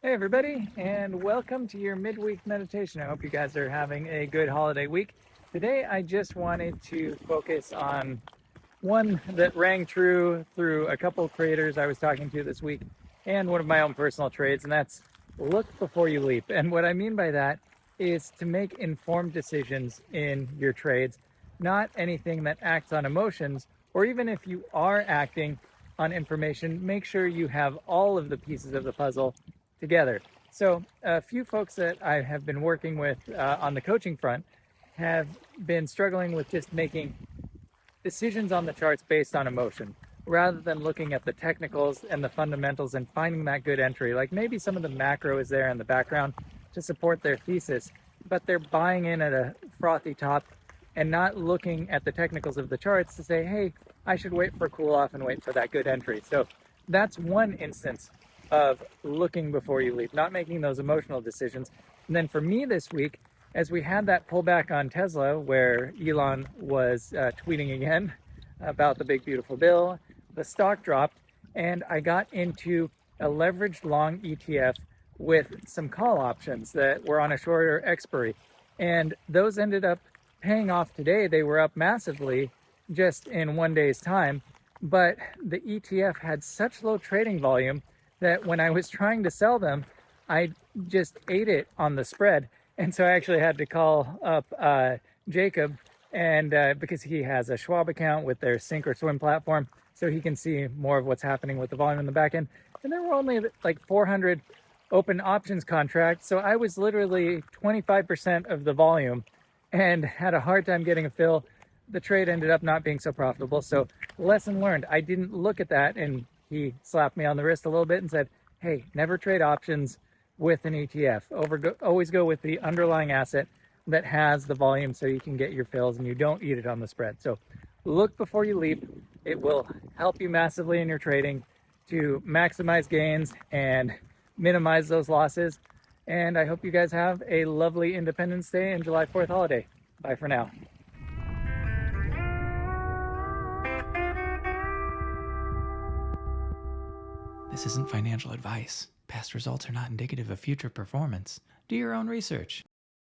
Hey, everybody, and welcome to your midweek meditation. I hope you guys are having a good holiday week. Today, I just wanted to focus on one that rang true through a couple of creators I was talking to this week and one of my own personal trades, and that's look before you leap. And what I mean by that is to make informed decisions in your trades, not anything that acts on emotions, or even if you are acting on information, make sure you have all of the pieces of the puzzle together. So a few folks that I have been working with on the coaching front have been struggling with just making decisions on the charts based on emotion rather than looking at the technicals and the fundamentals and finding that good entry. Like maybe some of the macro is there in the background to support their thesis, but they're buying in at a frothy top and not looking at the technicals of the charts to say, hey, I should wait for a cool off and wait for that good entry. So that's one instance of looking before you leap, not making those emotional decisions. And then for me this week, as we had that pullback on Tesla, where Elon was tweeting again about the big beautiful bill, the stock dropped, and I got into a leveraged long ETF with some call options that were on a shorter expiry. And those ended up paying off today. They were up massively just in one day's time. But the ETF had such low trading volume that when I was trying to sell them, I just ate it on the spread. And so I actually had to call up Jacob, and because he has a Schwab account with their Sink or Swim platform, so he can see more of what's happening with the volume in the back end. And there were only like 400 open options contracts, so I was literally 25% of the volume and had a hard time getting a fill. The trade ended up not being so profitable. So lesson learned, I didn't look at that, and he slapped me on the wrist a little bit and said, hey, never trade options with an ETF. Always go with the underlying asset that has the volume so you can get your fills and you don't eat it on the spread. So look before you leap. It will help you massively in your trading to maximize gains and minimize those losses. And I hope you guys have a lovely Independence Day and July 4th holiday. Bye for now. This isn't financial advice. Past results are not indicative of future performance. Do your own research.